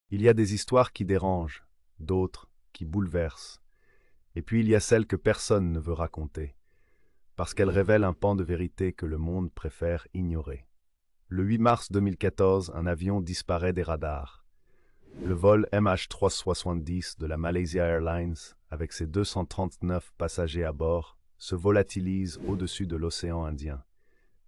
Il y a des histoires qui dérangent, d'autres qui bouleversent, et puis il y a celles que personne ne veut raconter, parce qu'elles révèlent un pan de vérité que le monde préfère ignorer. Le 8 mars 2014, un avion disparaît des radars. Le vol MH370 de la Malaysia Airlines, avec ses 239 passagers à bord, se volatilise au-dessus de l'océan Indien.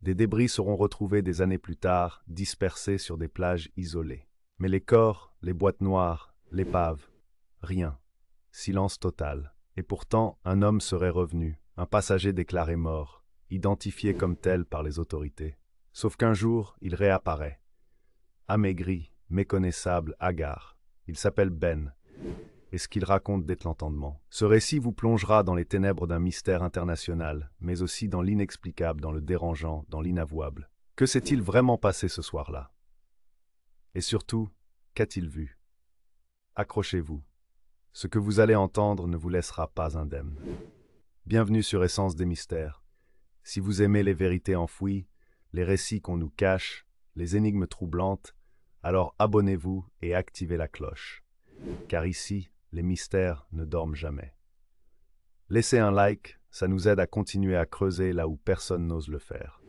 Des débris seront retrouvés des années plus tard, dispersés sur des plages isolées. Mais les corps, les boîtes noires, l'épave, rien. Silence total. Et pourtant, un homme serait revenu, un passager déclaré mort, identifié comme tel par les autorités. Sauf qu'un jour, il réapparaît. Amaigri, méconnaissable, hagard. Il s'appelle Ben. Et ce qu'il raconte déte l'entendement. Ce récit vous plongera dans les ténèbres d'un mystère international, mais aussi dans l'inexplicable, dans le dérangeant, dans l'inavouable. Que s'est-il vraiment passé ce soir-là? Et surtout, qu'a-t-il vu? Accrochez-vous. Ce que vous allez entendre ne vous laissera pas indemne. Bienvenue sur Essence des Mystères. Si vous aimez les vérités enfouies, les récits qu'on nous cache, les énigmes troublantes, alors abonnez-vous et activez la cloche. Car ici, les mystères ne dorment jamais. Laissez un like, ça nous aide à continuer à creuser là où personne n'ose le faire.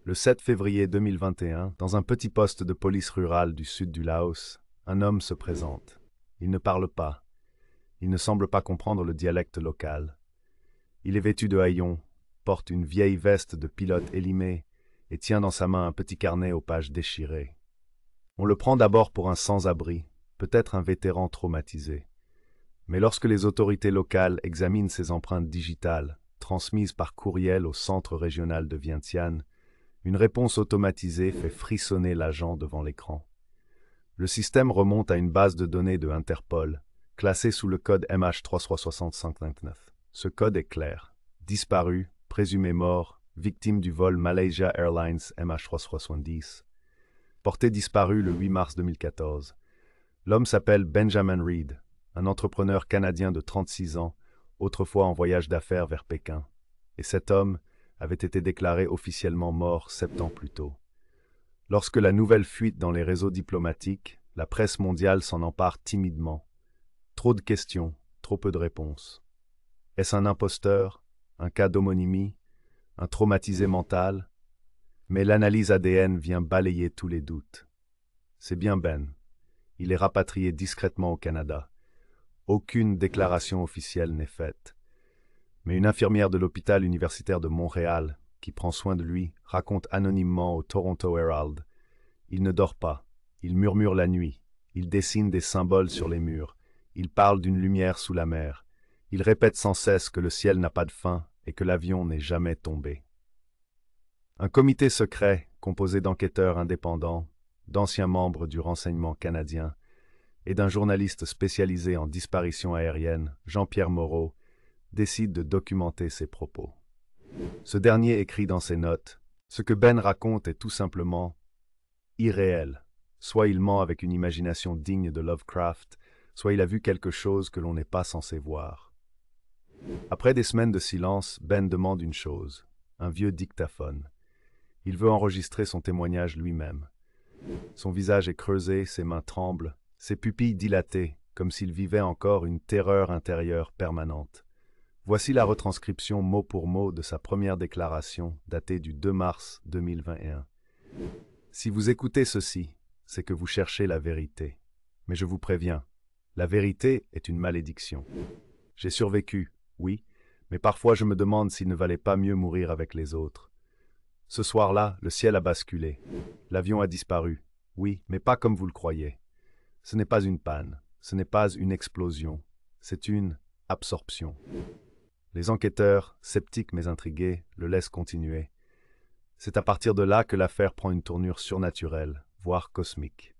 Le 7 février 2021, dans un petit poste de police rurale du sud du Laos, un homme se présente. Il ne parle pas. Il ne semble pas comprendre le dialecte local. Il est vêtu de haillons, porte une vieille veste de pilote élimée et tient dans sa main un petit carnet aux pages déchirées. On le prend d'abord pour un sans-abri, peut-être un vétéran traumatisé. Mais lorsque les autorités locales examinent ses empreintes digitales, transmises par courriel au centre régional de Vientiane, une réponse automatisée fait frissonner l'agent devant l'écran. Le système remonte à une base de données de Interpol, classée sous le code MH36529. Ce code est clair. Disparu, présumé mort, victime du vol Malaysia Airlines MH370. Porté disparu le 8 mars 2014. L'homme s'appelle Benjamin Reed, un entrepreneur canadien de 36 ans, autrefois en voyage d'affaires vers Pékin. Et cet homme avait été déclaré officiellement mort 7 ans plus tôt. Lorsque la nouvelle fuite dans les réseaux diplomatiques, la presse mondiale s'en empare timidement. Trop de questions, trop peu de réponses. Est-ce un imposteur, un cas d'homonymie, un traumatisé mental? Mais l'analyse ADN vient balayer tous les doutes. C'est bien Ben. Il est rapatrié discrètement au Canada. Aucune déclaration officielle n'est faite. Mais une infirmière de l'hôpital universitaire de Montréal, qui prend soin de lui, raconte anonymement au Toronto Herald. Il ne dort pas, il murmure la nuit, il dessine des symboles sur les murs, il parle d'une lumière sous la mer, il répète sans cesse que le ciel n'a pas de fin et que l'avion n'est jamais tombé. Un comité secret, composé d'enquêteurs indépendants, d'anciens membres du renseignement canadien et d'un journaliste spécialisé en disparitions aériennes, Jean-Pierre Moreau, décide de documenter ses propos. Ce dernier écrit dans ses notes « Ce que Ben raconte est tout simplement irréel. Soit il ment avec une imagination digne de Lovecraft, soit il a vu quelque chose que l'on n'est pas censé voir. » Après des semaines de silence, Ben demande une chose, un vieux dictaphone. Il veut enregistrer son témoignage lui-même. Son visage est creusé, ses mains tremblent, ses pupilles dilatées, comme s'il vivait encore une terreur intérieure permanente. Voici la retranscription mot pour mot de sa première déclaration, datée du 2 mars 2021. Si vous écoutez ceci, c'est que vous cherchez la vérité. Mais je vous préviens, la vérité est une malédiction. J'ai survécu, oui, mais parfois je me demande s'il ne valait pas mieux mourir avec les autres. Ce soir-là, le ciel a basculé. L'avion a disparu. Oui, mais pas comme vous le croyez. Ce n'est pas une panne, ce n'est pas une explosion, c'est une absorption. Les enquêteurs, sceptiques mais intrigués, le laissent continuer. C'est à partir de là que l'affaire prend une tournure surnaturelle, voire cosmique.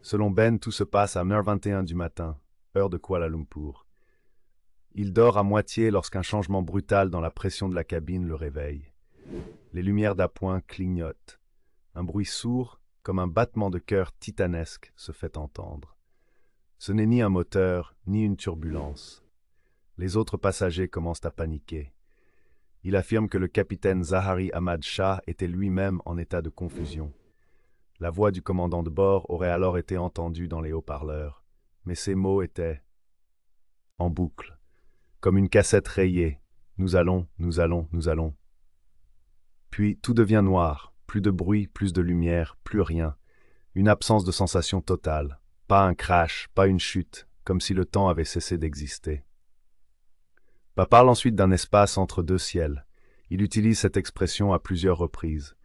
Selon Ben, tout se passe à 1h21 du matin, heure de Kuala Lumpur. Il dort à moitié lorsqu'un changement brutal dans la pression de la cabine le réveille. Les lumières d'appoint clignotent. Un bruit sourd, comme un battement de cœur titanesque, se fait entendre. Ce n'est ni un moteur, ni une turbulence. Les autres passagers commencent à paniquer. Il affirme que le capitaine Zahari Ahmad Shah était lui-même en état de confusion. La voix du commandant de bord aurait alors été entendue dans les haut-parleurs, mais ces mots étaient en boucle, comme une cassette rayée. Nous allons, nous allons, nous allons. Puis tout devient noir, plus de bruit, plus de lumière, plus rien. Une absence de sensation totale. Pas un crash, pas une chute, comme si le temps avait cessé d'exister. Parle ensuite d'un espace entre deux ciels. Il utilise cette expression à plusieurs reprises.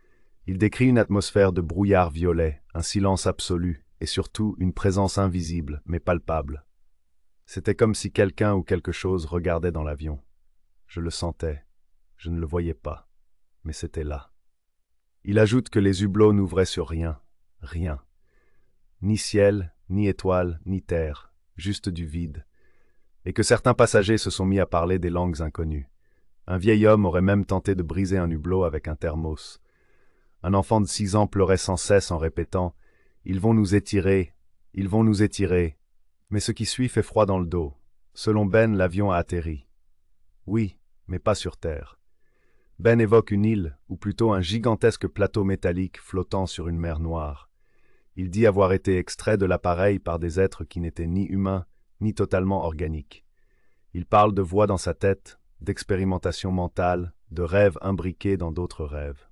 Il décrit une atmosphère de brouillard violet, un silence absolu, et surtout une présence invisible, mais palpable. C'était comme si quelqu'un ou quelque chose regardait dans l'avion. Je le sentais, je ne le voyais pas, mais c'était là. Il ajoute que les hublots n'ouvraient sur rien, rien. Ni ciel, ni étoile, ni terre, juste du vide. Et que certains passagers se sont mis à parler des langues inconnues. Un vieil homme aurait même tenté de briser un hublot avec un thermos. Un enfant de 6 ans pleurait sans cesse en répétant « Ils vont nous étirer, ils vont nous étirer ». Mais ce qui suit fait froid dans le dos. Selon Ben, l'avion a atterri. Oui, mais pas sur Terre. Ben évoque une île, ou plutôt un gigantesque plateau métallique flottant sur une mer noire. Il dit avoir été extrait de l'appareil par des êtres qui n'étaient ni humains, ni totalement organiques. Il parle de voix dans sa tête, d'expérimentation mentale, de rêves imbriqués dans d'autres rêves.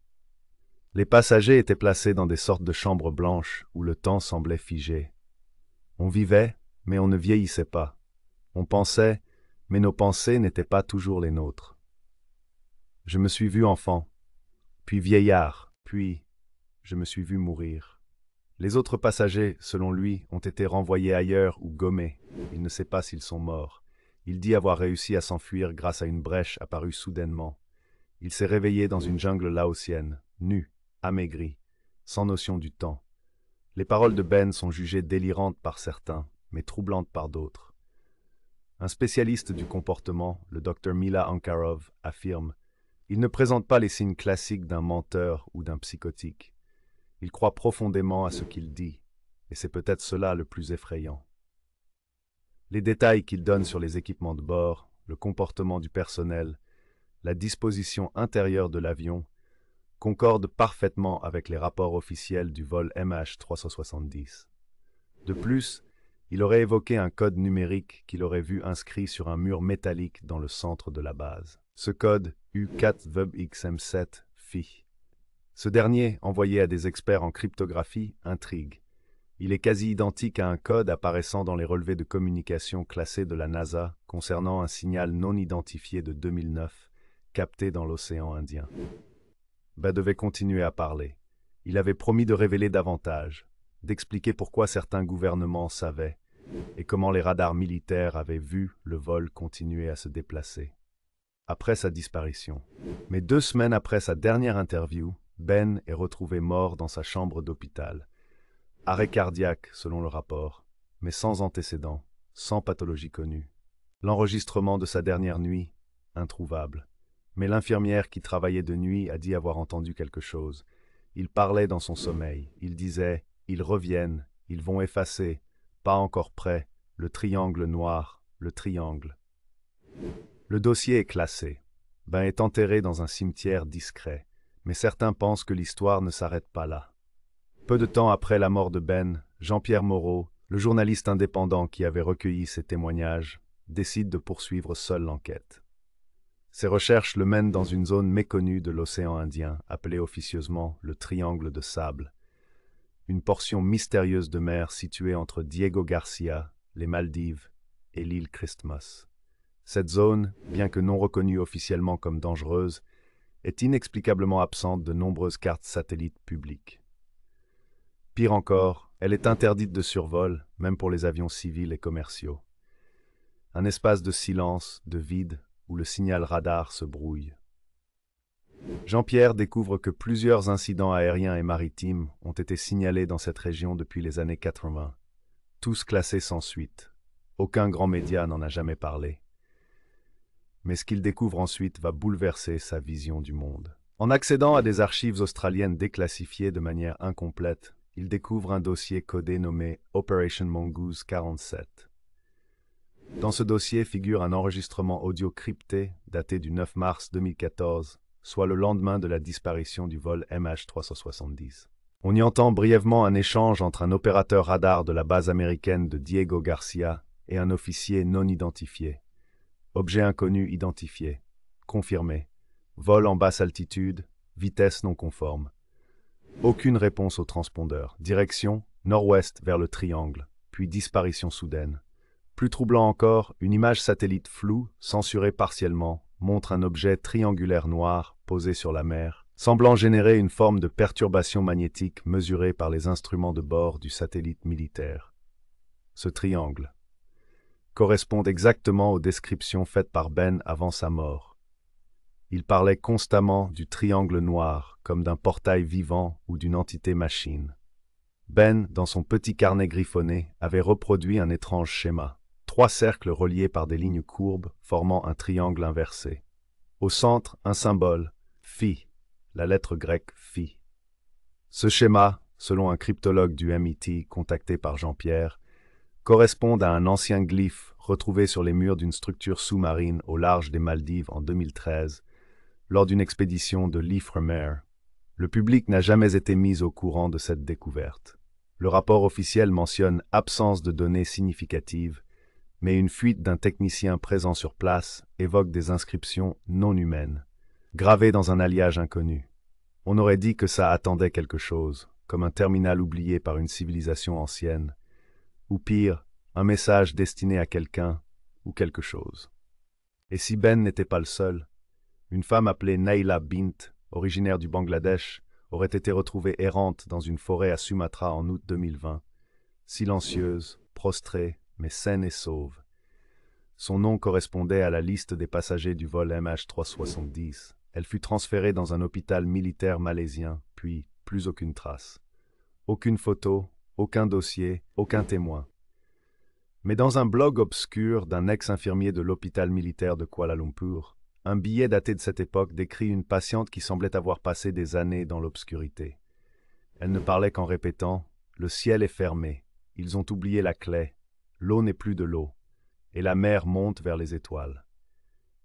Les passagers étaient placés dans des sortes de chambres blanches où le temps semblait figé. On vivait, mais on ne vieillissait pas. On pensait, mais nos pensées n'étaient pas toujours les nôtres. Je me suis vu enfant, puis vieillard, puis je me suis vu mourir. Les autres passagers, selon lui, ont été renvoyés ailleurs ou gommés. Il ne sait pas s'ils sont morts. Il dit avoir réussi à s'enfuir grâce à une brèche apparue soudainement. Il s'est réveillé dans une jungle laotienne, nu, amaigri, sans notion du temps. Les paroles de Ben sont jugées délirantes par certains, mais troublantes par d'autres. Un spécialiste du comportement, le Dr Mila Ankarov, affirme « Il ne présente pas les signes classiques d'un menteur ou d'un psychotique. Il croit profondément à ce qu'il dit, et c'est peut-être cela le plus effrayant. » Les détails qu'il donne sur les équipements de bord, le comportement du personnel, la disposition intérieure de l'avion, concordent parfaitement avec les rapports officiels du vol MH370. De plus, il aurait évoqué un code numérique qu'il aurait vu inscrit sur un mur métallique dans le centre de la base. Ce code, U4VUBXM7-FI. Ce dernier, envoyé à des experts en cryptographie, intrigue. Il est quasi identique à un code apparaissant dans les relevés de communication classés de la NASA concernant un signal non identifié de 2009 capté dans l'océan Indien. Ben devait continuer à parler. Il avait promis de révéler davantage, d'expliquer pourquoi certains gouvernements savaient et comment les radars militaires avaient vu le vol continuer à se déplacer. Après sa disparition. Mais 2 semaines après sa dernière interview, Ben est retrouvé mort dans sa chambre d'hôpital. Arrêt cardiaque, selon le rapport, mais sans antécédent, sans pathologie connue. L'enregistrement de sa dernière nuit, introuvable. Mais l'infirmière qui travaillait de nuit a dit avoir entendu quelque chose. Il parlait dans son sommeil. Il disait « Ils reviennent, ils vont effacer, pas encore prêt, le triangle noir, le triangle. » Le dossier est classé. Ben est enterré dans un cimetière discret, mais certains pensent que l'histoire ne s'arrête pas là. Peu de temps après la mort de Ben, Jean-Pierre Moreau, le journaliste indépendant qui avait recueilli ces témoignages, décide de poursuivre seul l'enquête. Ses recherches le mènent dans une zone méconnue de l'océan Indien, appelée officieusement le Triangle de Sable, une portion mystérieuse de mer située entre Diego Garcia, les Maldives et l'île Christmas. Cette zone, bien que non reconnue officiellement comme dangereuse, est inexplicablement absente de nombreuses cartes satellites publiques. Pire encore, elle est interdite de survol, même pour les avions civils et commerciaux. Un espace de silence, de vide, où le signal radar se brouille. Jean-Pierre découvre que plusieurs incidents aériens et maritimes ont été signalés dans cette région depuis les années 80, tous classés sans suite. Aucun grand média n'en a jamais parlé. Mais ce qu'il découvre ensuite va bouleverser sa vision du monde. En accédant à des archives australiennes déclassifiées de manière incomplète, il découvre un dossier codé nommé Operation Mongoose 47. Dans ce dossier figure un enregistrement audio crypté daté du 9 mars 2014, soit le lendemain de la disparition du vol MH370. On y entend brièvement un échange entre un opérateur radar de la base américaine de Diego Garcia et un officier non identifié. Objet inconnu identifié. Confirmé. Vol en basse altitude. Vitesse non conforme. Aucune réponse au transpondeur. Direction nord-ouest vers le triangle, puis disparition soudaine. Plus troublant encore, une image satellite floue, censurée partiellement, montre un objet triangulaire noir posé sur la mer, semblant générer une forme de perturbation magnétique mesurée par les instruments de bord du satellite militaire. Ce triangle correspond exactement aux descriptions faites par Ben avant sa mort. Il parlait constamment du triangle noir, comme d'un portail vivant ou d'une entité machine. Ben, dans son petit carnet griffonné, avait reproduit un étrange schéma. 3 cercles reliés par des lignes courbes formant un triangle inversé. Au centre, un symbole, phi, la lettre grecque phi. Ce schéma, selon un cryptologue du MIT contacté par Jean-Pierre, correspond à un ancien glyphe retrouvé sur les murs d'une structure sous-marine au large des Maldives en 2013, lors d'une expédition de l'Ifremer. Le public n'a jamais été mis au courant de cette découverte. Le rapport officiel mentionne absence de données significatives, mais une fuite d'un technicien présent sur place évoque des inscriptions non humaines, gravées dans un alliage inconnu. On aurait dit que ça attendait quelque chose, comme un terminal oublié par une civilisation ancienne, ou pire, un message destiné à quelqu'un ou quelque chose. Et si Ben n'était pas le seul, une femme appelée Naila Bint, originaire du Bangladesh, aurait été retrouvée errante dans une forêt à Sumatra en août 2020, silencieuse, prostrée, mais saine et sauve. Son nom correspondait à la liste des passagers du vol MH370. Elle fut transférée dans un hôpital militaire malaisien, puis plus aucune trace. Aucune photo, aucun dossier, aucun témoin. Mais dans un blog obscur d'un ex-infirmier de l'hôpital militaire de Kuala Lumpur, un billet daté de cette époque décrit une patiente qui semblait avoir passé des années dans l'obscurité. Elle ne parlait qu'en répétant « Le ciel est fermé, ils ont oublié la clé, l'eau n'est plus de l'eau, et la mer monte vers les étoiles. »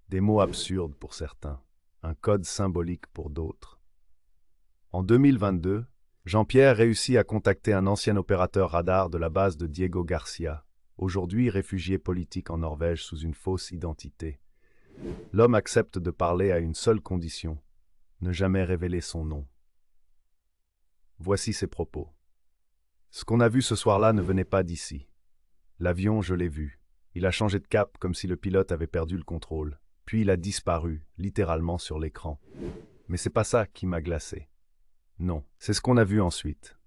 Des mots absurdes pour certains, un code symbolique pour d'autres. En 2022, Jean-Pierre réussit à contacter un ancien opérateur radar de la base de Diego Garcia, aujourd'hui réfugié politique en Norvège sous une fausse identité. L'homme accepte de parler à une seule condition, ne jamais révéler son nom. Voici ses propos. Ce qu'on a vu ce soir-là ne venait pas d'ici. L'avion, je l'ai vu. Il a changé de cap comme si le pilote avait perdu le contrôle. Puis il a disparu, littéralement sur l'écran. Mais c'est pas ça qui m'a glacé. Non, c'est ce qu'on a vu ensuite.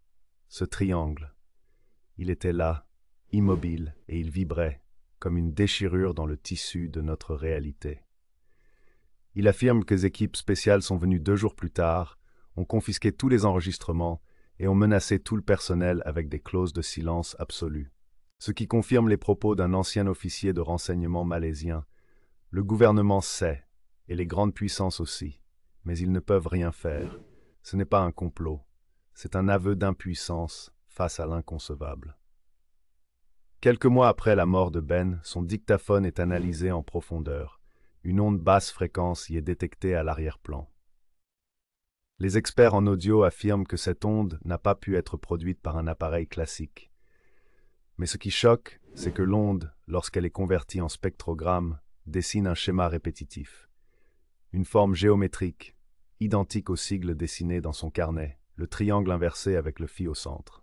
Ce triangle. Il était là, immobile, et il vibrait, comme une déchirure dans le tissu de notre réalité. Il affirme que les équipes spéciales sont venues 2 jours plus tard, ont confisqué tous les enregistrements et ont menacé tout le personnel avec des clauses de silence absolu. Ce qui confirme les propos d'un ancien officier de renseignement malaisien. Le gouvernement sait, et les grandes puissances aussi, mais ils ne peuvent rien faire. Ce n'est pas un complot, c'est un aveu d'impuissance face à l'inconcevable. Quelques mois après la mort de Ben, son dictaphone est analysé en profondeur. Une onde basse fréquence y est détectée à l'arrière-plan. Les experts en audio affirment que cette onde n'a pas pu être produite par un appareil classique. Mais ce qui choque, c'est que l'onde, lorsqu'elle est convertie en spectrogramme, dessine un schéma répétitif. Une forme géométrique, identique au sigle dessiné dans son carnet, le triangle inversé avec le phi au centre.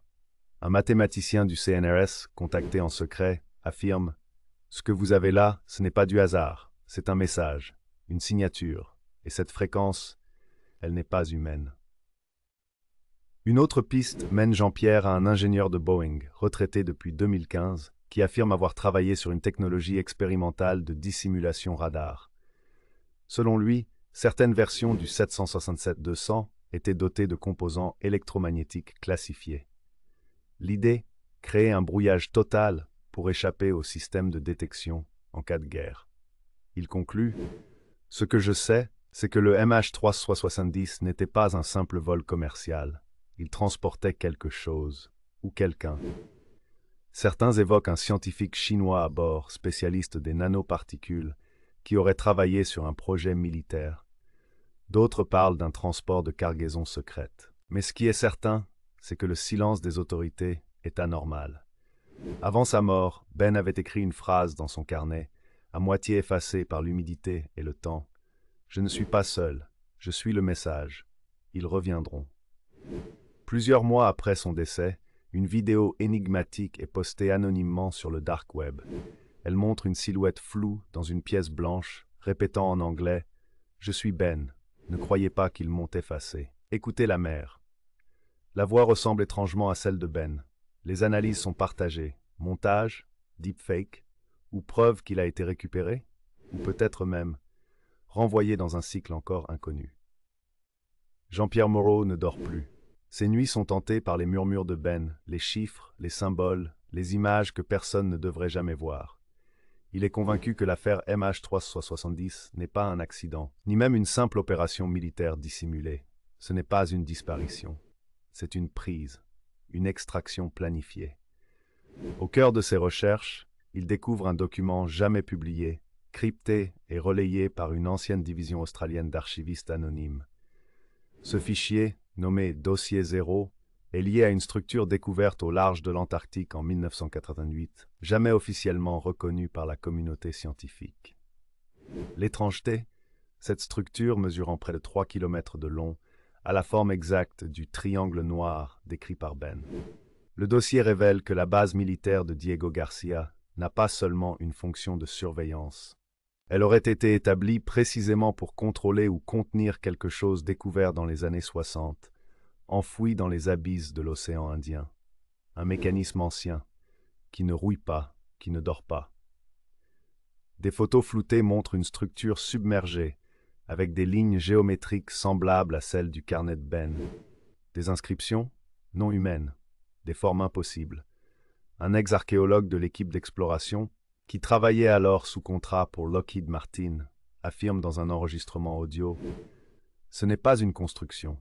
Un mathématicien du CNRS, contacté en secret, affirme « Ce que vous avez là, ce n'est pas du hasard, c'est un message, une signature, et cette fréquence, elle n'est pas humaine. » Une autre piste mène Jean-Pierre à un ingénieur de Boeing, retraité depuis 2015, qui affirme avoir travaillé sur une technologie expérimentale de dissimulation radar. Selon lui, certaines versions du 767-200 étaient dotées de composants électromagnétiques classifiés. L'idée, créer un brouillage total pour échapper au système de détection en cas de guerre. Il conclut « Ce que je sais, c'est que le MH370 n'était pas un simple vol commercial. Il transportait quelque chose, ou quelqu'un. » Certains évoquent un scientifique chinois à bord, spécialiste des nanoparticules, qui aurait travaillé sur un projet militaire. D'autres parlent d'un transport de cargaison secrète. Mais ce qui est certain, c'est que le silence des autorités est anormal. Avant sa mort, Ben avait écrit une phrase dans son carnet, à moitié effacée par l'humidité et le temps. « Je ne suis pas seul, je suis le message. Ils reviendront. » Plusieurs mois après son décès, une vidéo énigmatique est postée anonymement sur le dark web. Elle montre une silhouette floue dans une pièce blanche, répétant en anglais « Je suis Ben, ne croyez pas qu'ils m'ont effacé. Écoutez la mer. » La voix ressemble étrangement à celle de Ben. Les analyses sont partagées. Montage, deepfake, ou preuve qu'il a été récupéré, ou peut-être même renvoyé dans un cycle encore inconnu. Jean-Pierre Moreau ne dort plus. Ses nuits sont hantées par les murmures de Ben, les chiffres, les symboles, les images que personne ne devrait jamais voir. Il est convaincu que l'affaire MH370 n'est pas un accident, ni même une simple opération militaire dissimulée. Ce n'est pas une disparition. C'est une prise, une extraction planifiée. Au cœur de ses recherches, il découvre un document jamais publié, crypté et relayé par une ancienne division australienne d'archivistes anonymes. Ce fichier, nommé Dossier 0, est lié à une structure découverte au large de l'Antarctique en 1988, jamais officiellement reconnue par la communauté scientifique. L'étrangeté, cette structure mesurant près de 3 km de long, a la forme exacte du triangle noir décrit par Ben. Le dossier révèle que la base militaire de Diego Garcia n'a pas seulement une fonction de surveillance. Elle aurait été établie précisément pour contrôler ou contenir quelque chose découvert dans les années 60, enfoui dans les abysses de l'océan Indien. Un mécanisme ancien, qui ne rouille pas, qui ne dort pas. Des photos floutées montrent une structure submergée, avec des lignes géométriques semblables à celles du carnet de Ben. Des inscriptions non humaines, des formes impossibles. Un ex-archéologue de l'équipe d'exploration, qui travaillait alors sous contrat pour Lockheed Martin, affirme dans un enregistrement audio « Ce n'est pas une construction,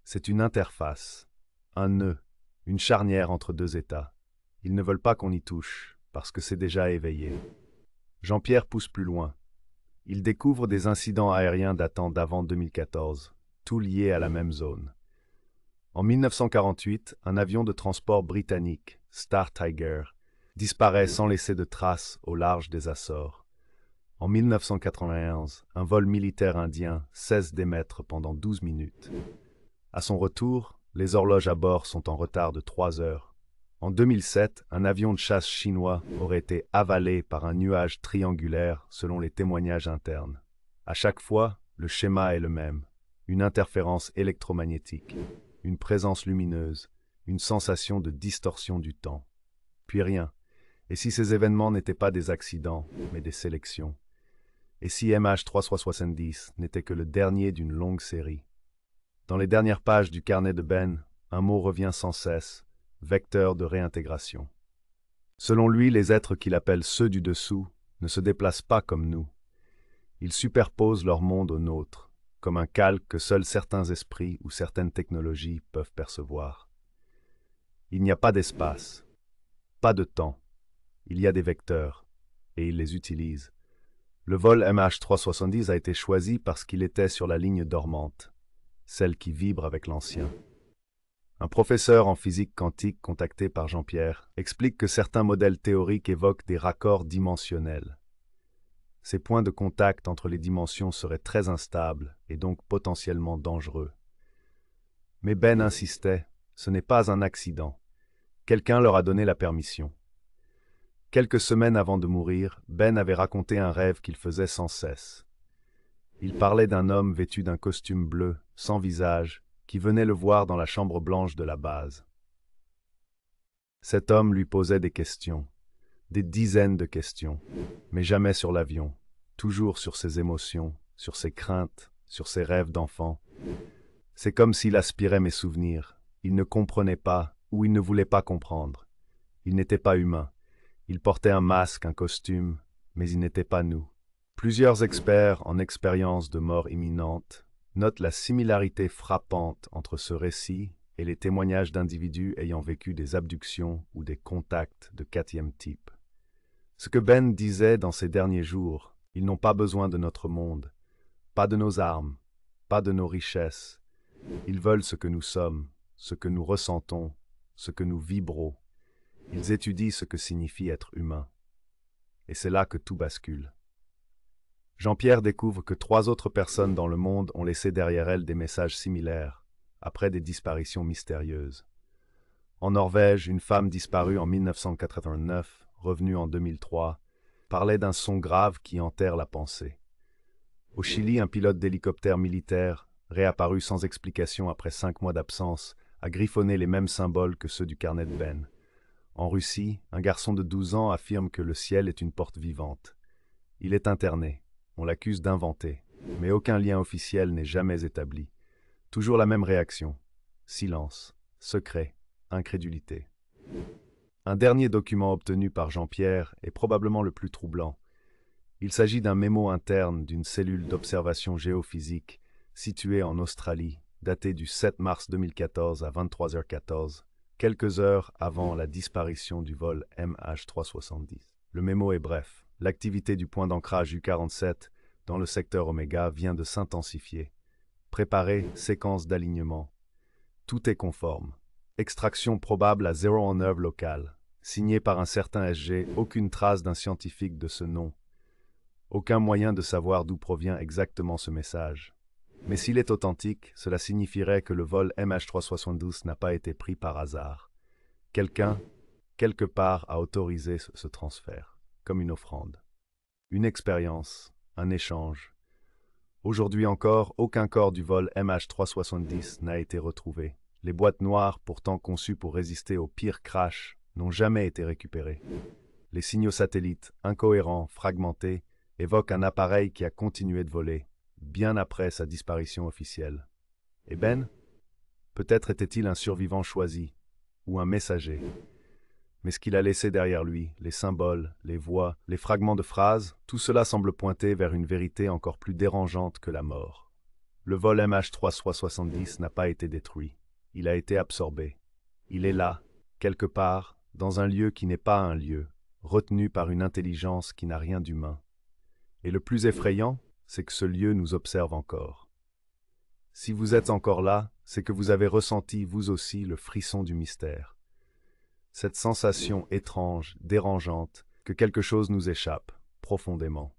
c'est une interface, un nœud, une charnière entre deux états. Ils ne veulent pas qu'on y touche, parce que c'est déjà éveillé. » Jean-Pierre pousse plus loin. Il découvre des incidents aériens datant d'avant 2014, tout liés à la même zone. En 1948, un avion de transport britannique, Star Tiger, disparaît sans laisser de traces au large des Açores. En 1991, un vol militaire indien cesse d'émettre pendant 12 minutes. À son retour, les horloges à bord sont en retard de 3 heures. En 2007, un avion de chasse chinois aurait été avalé par un nuage triangulaire selon les témoignages internes. À chaque fois, le schéma est le même. Une interférence électromagnétique, une présence lumineuse, une sensation de distorsion du temps. Puis rien. Et si ces événements n'étaient pas des accidents, mais des sélections? Et si MH370 n'était que le dernier d'une longue série? Dans les dernières pages du carnet de Ben, un mot revient sans cesse, vecteur de réintégration. Selon lui, les êtres qu'il appelle ceux du dessous ne se déplacent pas comme nous. Ils superposent leur monde au nôtre, comme un calque que seuls certains esprits ou certaines technologies peuvent percevoir. Il n'y a pas d'espace, pas de temps. Il y a des vecteurs, et ils les utilisent. Le vol MH370 a été choisi parce qu'il était sur la ligne dormante, celle qui vibre avec l'ancien. Un professeur en physique quantique contacté par Jean-Pierre explique que certains modèles théoriques évoquent des raccords dimensionnels. Ces points de contact entre les dimensions seraient très instables et donc potentiellement dangereux. Mais Ben insistait, ce n'est pas un accident. Quelqu'un leur a donné la permission. Quelques semaines avant de mourir, Ben avait raconté un rêve qu'il faisait sans cesse. Il parlait d'un homme vêtu d'un costume bleu, sans visage, qui venait le voir dans la chambre blanche de la base. Cet homme lui posait des questions, des dizaines de questions, mais jamais sur l'avion, toujours sur ses émotions, sur ses craintes, sur ses rêves d'enfant. C'est comme s'il aspirait mes souvenirs. Il ne comprenait pas ou il ne voulait pas comprendre. Il n'était pas humain. Il portait un masque, un costume, mais il n'était pas nous. Plusieurs experts en expérience de mort imminente notent la similarité frappante entre ce récit et les témoignages d'individus ayant vécu des abductions ou des contacts de 4e type. Ce que Ben disait dans ces derniers jours, ils n'ont pas besoin de notre monde, pas de nos armes, pas de nos richesses. Ils veulent ce que nous sommes, ce que nous ressentons, ce que nous vibrons. Ils étudient ce que signifie être humain. Et c'est là que tout bascule. Jean-Pierre découvre que 3 autres personnes dans le monde ont laissé derrière elles des messages similaires, après des disparitions mystérieuses. En Norvège, une femme disparue en 1989, revenue en 2003, parlait d'un son grave qui enterre la pensée. Au Chili, un pilote d'hélicoptère militaire, réapparu sans explication après 5 mois d'absence, a griffonné les mêmes symboles que ceux du carnet de Ben. En Russie, un garçon de 12 ans affirme que le ciel est une porte vivante. Il est interné. On l'accuse d'inventer. Mais aucun lien officiel n'est jamais établi. Toujours la même réaction. Silence, secret, incrédulité. Un dernier document obtenu par Jean-Pierre est probablement le plus troublant. Il s'agit d'un mémo interne d'une cellule d'observation géophysique située en Australie, daté du 7 mars 2014 à 23h14, quelques heures avant la disparition du vol MH370. Le mémo est bref. L'activité du point d'ancrage U-47 dans le secteur Oméga vient de s'intensifier. Préparer séquence d'alignement. Tout est conforme. Extraction probable à 0 en œuvre locale. Signé par un certain SG, aucune trace d'un scientifique de ce nom. Aucun moyen de savoir d'où provient exactement ce message. Mais s'il est authentique, cela signifierait que le vol MH372 n'a pas été pris par hasard. Quelqu'un, quelque part, a autorisé ce transfert, comme une offrande. Une expérience, un échange. Aujourd'hui encore, aucun corps du vol MH370 n'a été retrouvé. Les boîtes noires, pourtant conçues pour résister au pire crash, n'ont jamais été récupérées. Les signaux satellites, incohérents, fragmentés, évoquent un appareil qui a continué de voler, bien après sa disparition officielle. Et Ben? Peut-être était-il un survivant choisi, ou un messager. Mais ce qu'il a laissé derrière lui, les symboles, les voix, les fragments de phrases, tout cela semble pointer vers une vérité encore plus dérangeante que la mort. Le vol MH370 n'a pas été détruit. Il a été absorbé. Il est là, quelque part, dans un lieu qui n'est pas un lieu, retenu par une intelligence qui n'a rien d'humain. Et le plus effrayant, c'est que ce lieu nous observe encore. Si vous êtes encore là, c'est que vous avez ressenti vous aussi le frisson du mystère. Cette sensation étrange, dérangeante, que quelque chose nous échappe, profondément.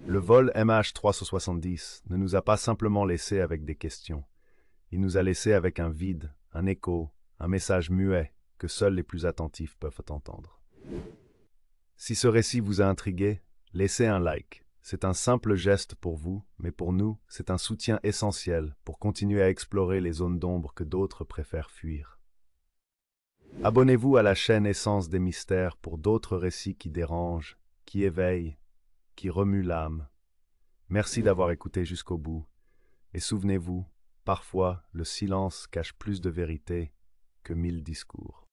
Le vol MH370 ne nous a pas simplement laissés avec des questions. Il nous a laissés avec un vide, un écho, un message muet que seuls les plus attentifs peuvent entendre. Si ce récit vous a intrigué, laissez un like. C'est un simple geste pour vous, mais pour nous, c'est un soutien essentiel pour continuer à explorer les zones d'ombre que d'autres préfèrent fuir. Abonnez-vous à la chaîne Essence des Mystères pour d'autres récits qui dérangent, qui éveillent, qui remuent l'âme. Merci d'avoir écouté jusqu'au bout. Et souvenez-vous, parfois, le silence cache plus de vérité que 1000 discours.